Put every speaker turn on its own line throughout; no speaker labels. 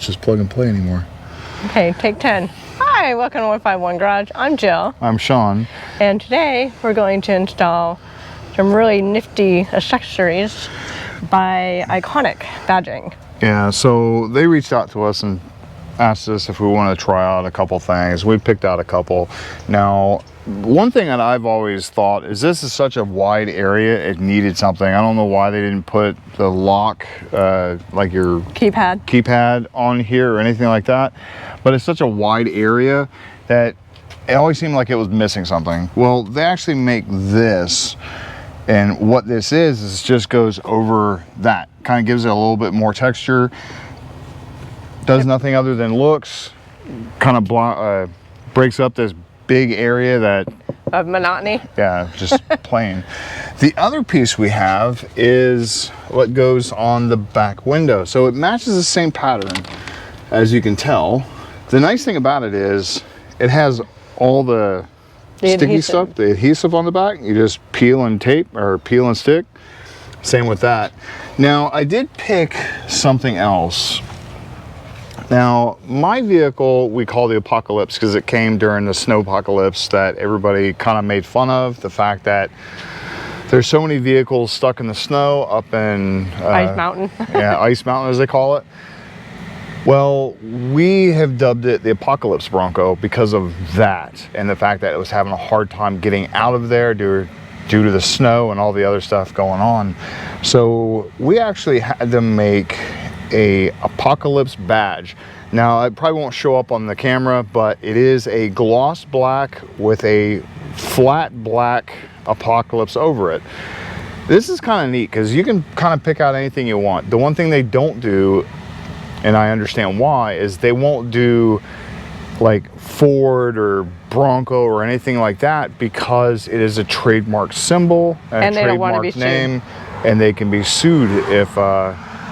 just plug and play anymore.
Okay, take 10. Hi, welcome to 151 Garage. I'm Jill.
I'm Sean.
And today we're going to install some really nifty accessories by Ikonic Badging.
Yeah, so they reached out to us and asked us if we want to try out a couple things. We picked out a couple. Now, one thing that I've always thought is this is such a wide area, it needed something. I don't know why they didn't put the lock, like your keypad on here or anything like that, but it's such a wide area that it always seemed like it was missing something. Well, they actually make this, and what this is just goes over that. Kind of gives it a little bit more texture. Does nothing other than looks, kind of breaks up this big area that
of monotony.
Yeah, just plain. The other piece we have is what goes on the back window. So it matches the same pattern, as you can tell. The nice thing about it is it has all the sticky stuff, the adhesive on the back. You just peel and tape or peel and stick. Same with that. Now I did pick something else. Now, my vehicle, we call the Apocalypse because it came during the snow apocalypse that everybody kind of made fun of. The fact that there's so many vehicles stuck in the snow up in...
Ice Mountain.
Yeah, Ice Mountain as they call it. Well, we have dubbed it the Apocalypse Bronco because of that. And the fact that it was having a hard time getting out of there due to the snow and all the other stuff going on. So we actually had to make a Apocalypse badge. Now it probably won't show up on the camera, but it is a gloss black with a flat black Apocalypse over it. This is kind of neat because you can kind of pick out anything you want. The one thing they don't do, and I understand why, is they won't do like Ford or Bronco or anything like that because it is a trademark symbol and a trademark name, and they can be sued if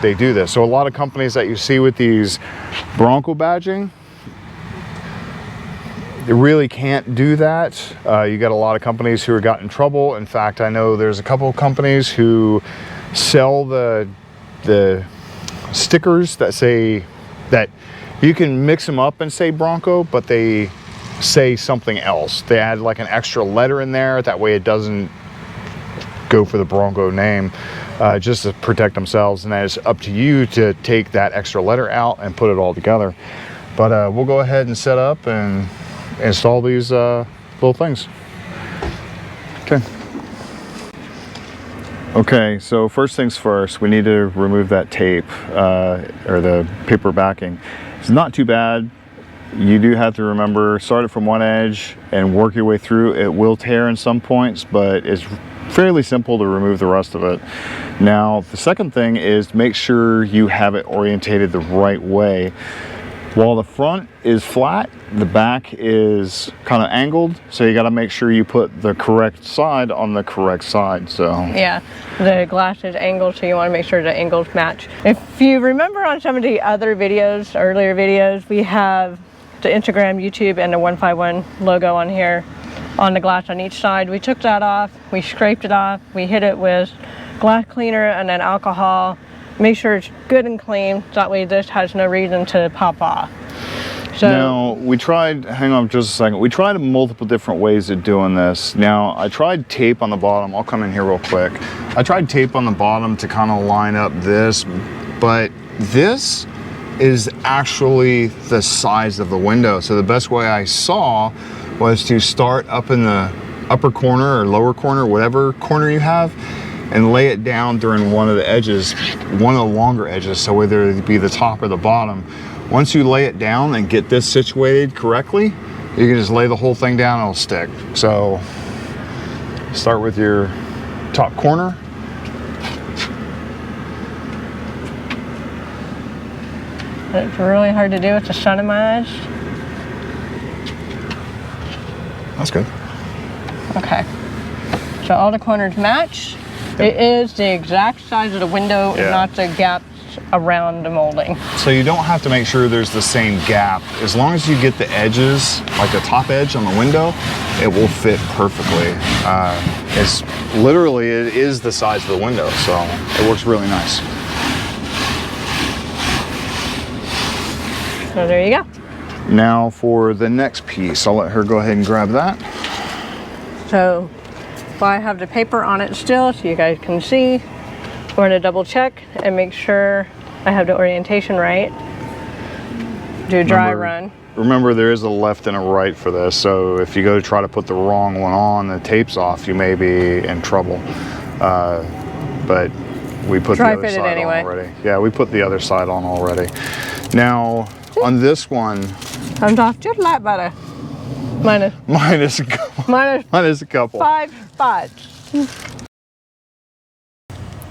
they do this. So a lot of companies that you see with these Bronco badging, they really can't do that. You got a lot of companies who have gotten in trouble. In fact, I know there's a couple of companies who sell the stickers that say that you can mix them up and say Bronco, but they say something else. They add like an extra letter in there, that way it doesn't go for the Bronco name, just to protect themselves. And that is up to you to take that extra letter out and put it all together. But we'll go ahead and set up and install these little things. Okay, so first things first, we need to remove that tape or the paper backing. It's not too bad. You do have to remember, start it from one edge and work your way through. It will tear in some points, but it's fairly simple to remove the rest of it. Now, the second thing is make sure you have it orientated the right way. While the front is flat, the back is kind of angled, so you got to make sure you put the correct side on the correct side. So
yeah, the glass is angled, so you want to make sure the angles match. If you remember on some of the other videos, earlier videos, we have the Instagram, YouTube, and the 151 logo on here on the glass on each side. We took that off, we scraped it off, we hit it with glass cleaner and then alcohol. Make sure it's good and clean, that way this has no reason to pop off. So
now we tried, hang on just a second, we tried multiple different ways of doing this. Now I tried tape on the bottom. I'll come in here real quick. I tried tape on the bottom to kind of line up this, but this is actually the size of the window. So the best way I saw was to start up in the upper corner or lower corner, whatever corner you have, and lay it down during one of the edges, one of the longer edges, so whether it be the top or the bottom. Once you lay it down and get this situated correctly, you can just lay the whole thing down and it'll stick. So start with your top corner.
It's really hard to do with the sun in my eyes.
That's good.
Okay. So all the corners match. It is the exact size of the window, not the gaps around the molding.
So you don't have to make sure there's the same gap. As long as you get the edges, like the top edge on the window, it will fit perfectly. It's literally, it is the size of the window, so it works really nice.
So there you go.
Now for the next piece, I'll let her go ahead and grab that.
So I have the paper on it still so you guys can see. We're going to double check and make sure I have the orientation right. Do a dry run.
Remember, there is a left and a right for this, so if you go to try to put the wrong one on, the tape's off, you may be in trouble. But we put the other side on already. Yeah, we put the other side on already. Now, on this one,
I'm off just like butter.
minus a couple.
5 spots.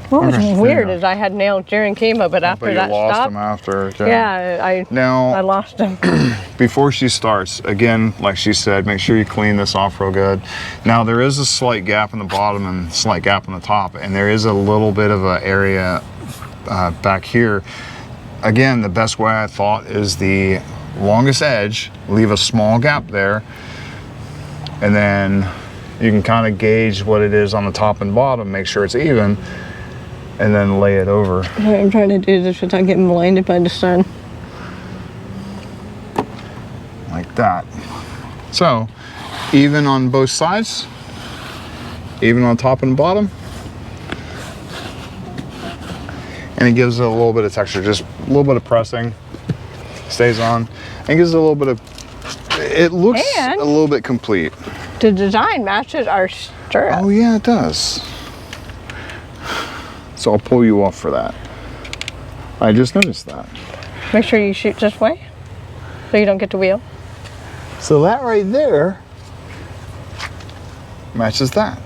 What was weird is I had nails during chemo, but after that
lost
stopped,
them after.
yeah, I lost them.
Before she starts, again, like she said, make sure you clean this off real good. Now there is a slight gap in the bottom and a slight gap on the top, and there is a little bit of an area back here. Again, the best way I thought is the longest edge, leave a small gap there, and then you can kind of gauge what it is on the top and bottom, make sure it's even, and then lay it over.
I'm trying to do this without getting blinded by the sun.
Like that. So, even on both sides, even on top and bottom. And it gives it a little bit of texture, just a little bit of pressing, stays on, and gives it a little bit of, it looks a little bit complete.
The design matches our stirrup.
Oh yeah, it does. So I'll pull you off for that. I just noticed that.
Make sure you shoot this way so you don't get the wheel.
So that right there matches that.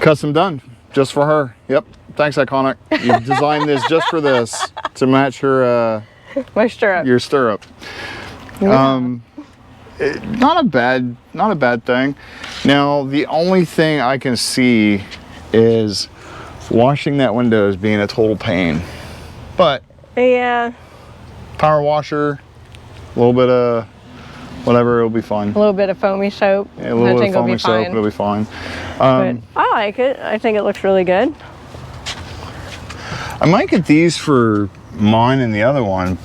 Custom done, just for her. Yep, thanks Ikonic. You designed this just for this, to match her
my stirrup.
Your stirrup.
Yeah.
Not a bad thing. Now the only thing I can see is washing that window as being a total pain, but
yeah,
power washer, a little bit of whatever, it'll be fine.
A little bit of foamy soap.
Yeah, a little bit of foamy soap, it'll be fine.
But I like it. I think it looks really good.
I might get these for mine and the other one.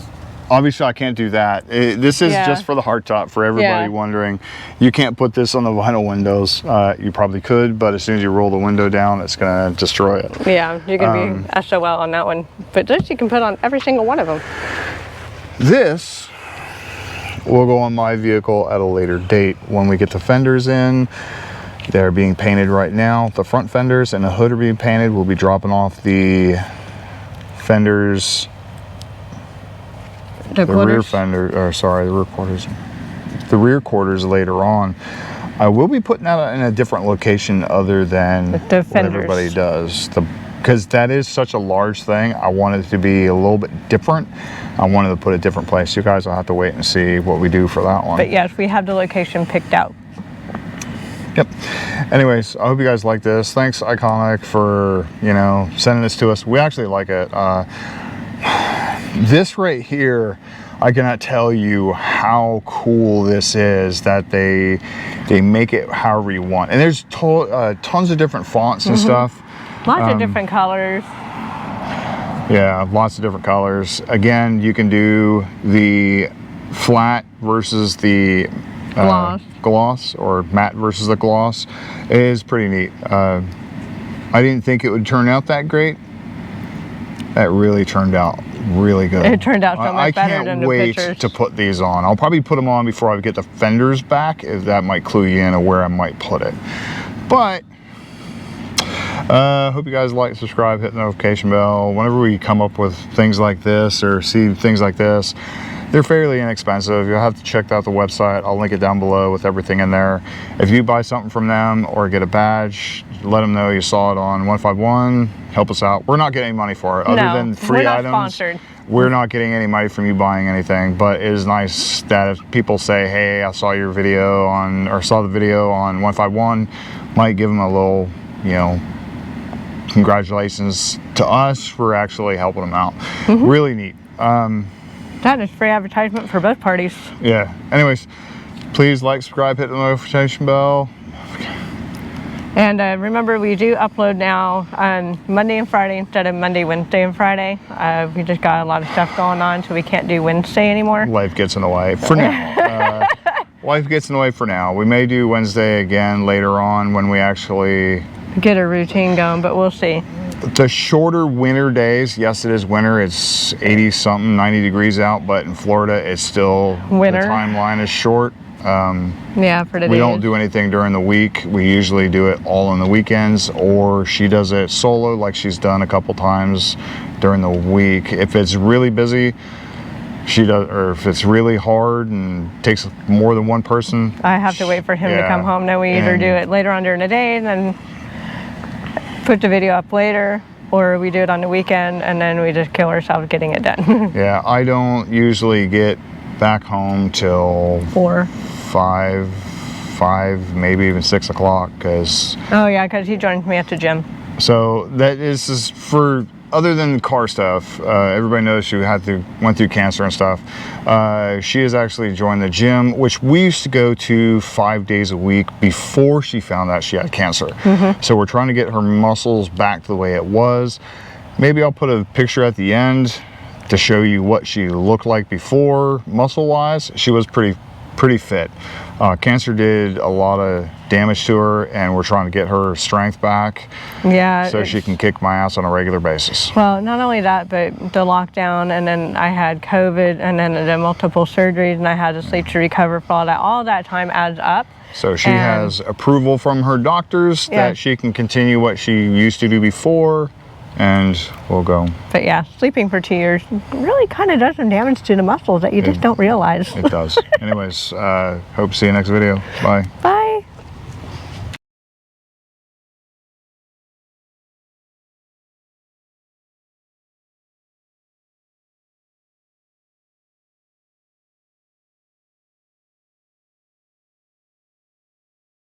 Obviously, I can't do that. This is just for the hardtop, for everybody wondering. You can't put this on the vinyl windows. You probably could, but as soon as you roll the window down, it's going to destroy it.
Yeah, you're going to be SOL on that one. But this you can put on every single one of them.
This will go on my vehicle at a later date when we get the fenders in. They're being painted right now. The front fenders and the hood are being painted. We'll be dropping off the fenders. The rear fender, or sorry, the rear quarters. The rear quarters later on. I will be putting that in a different location other than what everybody does. Because that is such a large thing, I wanted it to be a little bit different. I wanted to put a different place. You guys will have to wait and see what we do for that one.
But yes, we have the location picked out.
Yep. Anyways, I hope you guys like this. Thanks Ikonic for, sending this to us. We actually like it. This right here, I cannot tell you how cool this is that they make it however you want. And there's tons of different fonts and stuff.
Lots of different colors.
Yeah, lots of different colors. Again, you can do the flat versus the gloss, or matte versus the gloss. It is pretty neat. I didn't think it would turn out that great. That really turned out really good.
It turned out so much better than the pictures.
I can't wait to put these on. I'll probably put them on before I get the fenders back, if that might clue you in of where I might put it. But hope you guys like, subscribe, hit the notification bell. Whenever we come up with things like this or see things like this, they're fairly inexpensive. You'll have to check out the website. I'll link it down below with everything in there. If you buy something from them or get a badge, let them know you saw it on 151. Help us out. We're not getting any money for it, other than free items.
Sponsored.
We're not getting any money from you buying anything, but it is nice that if people say, hey, I saw your video on, or saw the video on 151, might give them a little, congratulations to us for actually helping them out. Really neat.
That is free advertisement for both parties.
Yeah. Anyways, please like, subscribe, hit the notification bell.
And And remember, we do upload now on Monday and Friday instead of Monday, Wednesday, and Friday. We just got a lot of stuff going on, so we can't do Wednesday anymore.
Life gets in the way for now. Life gets in the way for now. We may do Wednesday again later on when we actually
get a routine going, but we'll see.
The shorter winter days, yes, it is winter. It's 80 something, 90 degrees out, but in Florida, it's still
winter.
The timeline is short.
Yeah, for today.
We don't do anything during the week. We usually do it all on the weekends, or she does it solo like she's done a couple times during the week. If it's really busy, she does, or if it's really hard and takes more than one person,
I have to wait for him to come home. Then we either do it later on during the day and then put the video up later, or we do it on the weekend and then we just kill ourselves getting it done.
Yeah, I don't usually get back home till
4,
5, maybe even 6 o'clock, because
because he joins me at the gym.
So that is just for, other than car stuff, everybody knows she went through cancer and stuff. She has actually joined the gym, which we used to go to 5 days a week before she found out she had cancer. So we're trying to get her muscles back to the way it was. Maybe I'll put a picture at the end to show you what she looked like before, muscle-wise. She was pretty fit. Cancer did a lot of damage to her, and we're trying to get her strength back, so she can kick my ass on a regular basis.
Well, not only that, but the lockdown, and then I had COVID, and then the multiple surgeries, and I had to sleep to recover for all that. All that time adds up.
So she has approval from her doctors that she can continue what she used to do before, and we'll go.
But yeah, sleeping for 2 years really kind of does some damage to the muscles that you just don't realize.
It does. Anyways, hope to see you next video. Bye.
Bye.